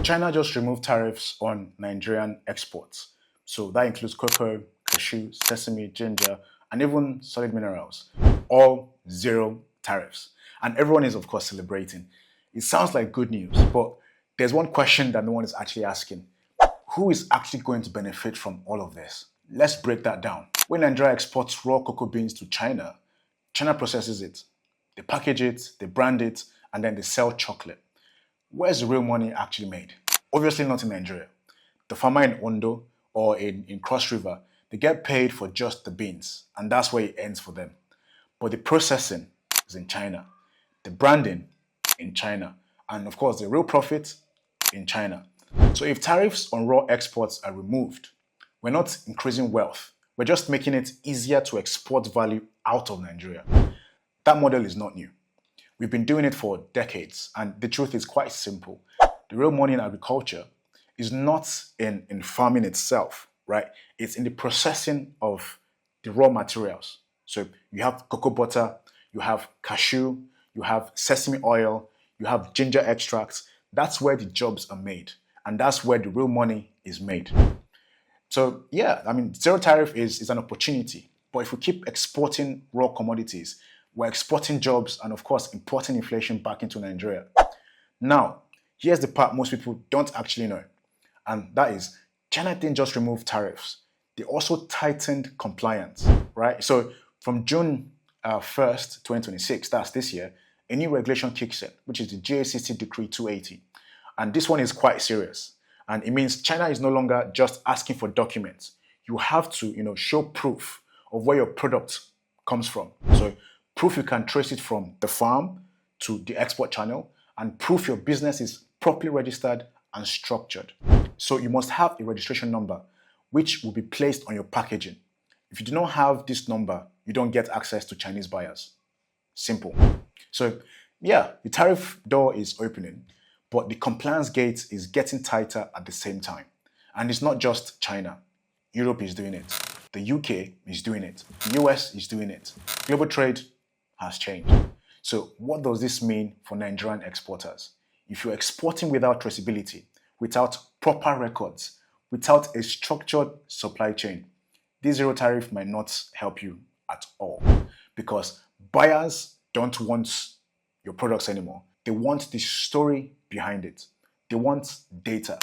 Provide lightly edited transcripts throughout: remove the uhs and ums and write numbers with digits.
China just removed tariffs on Nigerian exports. So that includes cocoa, cashew, sesame, ginger, and even solid minerals. All zero tariffs. And everyone is, of course, celebrating. It sounds like good news, but there's one question that no one is actually asking. Who is actually going to benefit from all of this? Let's break that down. When Nigeria exports raw cocoa beans to China, China processes it. They package it, they brand it, and then they sell chocolate. Where's the real money actually made? Obviously not in Nigeria. The farmer in Ondo or in Cross River, they get paid for just the beans, and that's where it ends for them. But the processing is in China, the branding in China, and of course the real profit in China. So if tariffs on raw exports are removed, we're not increasing wealth. We're just making it easier to export value out of Nigeria. That model is not new. We've been doing it for decades, and the truth is quite simple. The real money in agriculture is not in farming itself, right? It's in the processing of the raw materials. So you have cocoa butter, you have cashew, you have sesame oil, you have ginger extracts. That's where the jobs are made, and that's where the real money is made. So yeah, zero tariff is an opportunity, but if we keep exporting raw commodities, we're exporting jobs and of course importing inflation back into Nigeria. Now, here's the part most people don't actually know, and that is China didn't just remove tariffs, they also tightened compliance, right? So from June 1st, 2026, that's this year, a new regulation kicks in, which is the GACC Decree 280. And this one is quite serious. And it means China is no longer just asking for documents. You have to, show proof of where your product comes from. So proof you can trace it from the farm to the export channel, and proof your business is properly registered and structured. So you must have a registration number, which will be placed on your packaging. If you do not have this number, you don't get access to Chinese buyers. Simple. So yeah, the tariff door is opening, but the compliance gate is getting tighter at the same time. And it's not just China. Europe is doing it. The UK is doing it. The US is doing it. Global trade has changed. So what does this mean for Nigerian exporters? If you're exporting without traceability, without proper records, without a structured supply chain, this zero tariff might not help you at all, because buyers don't want your products anymore. They want the story behind it. They want data.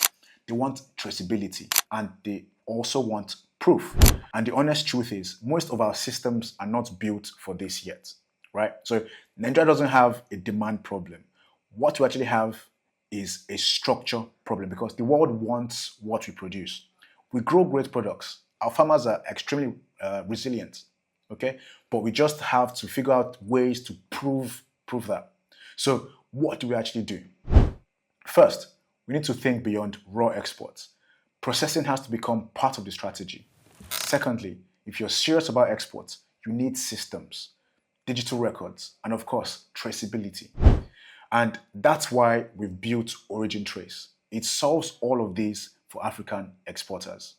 They want traceability, and they also want proof. And the honest truth is, most of our systems are not built for this yet, right? So Nigeria doesn't have a demand problem. What we actually have is a structure problem, because the world wants what we produce. We grow great products. Our farmers are extremely resilient, okay? But we just have to figure out ways to prove that. So what do we actually do? First, we need to think beyond raw exports. Processing has to become part of the strategy. Secondly, if you're serious about exports, you need systems, digital records, and of course, traceability. And that's why we've built Origin Trace. It solves all of these for African exporters.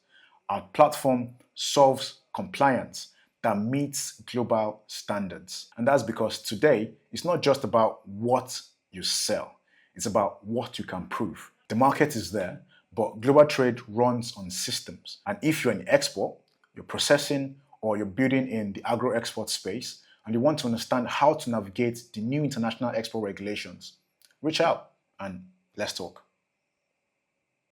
Our platform solves compliance that meets global standards. And that's because today, it's not just about what you sell. It's about what you can prove. The market is there, but global trade runs on systems. And if you're in export, you're processing, or you're building in the agro export space, and you want to understand how to navigate the new international export regulations, reach out and let's talk.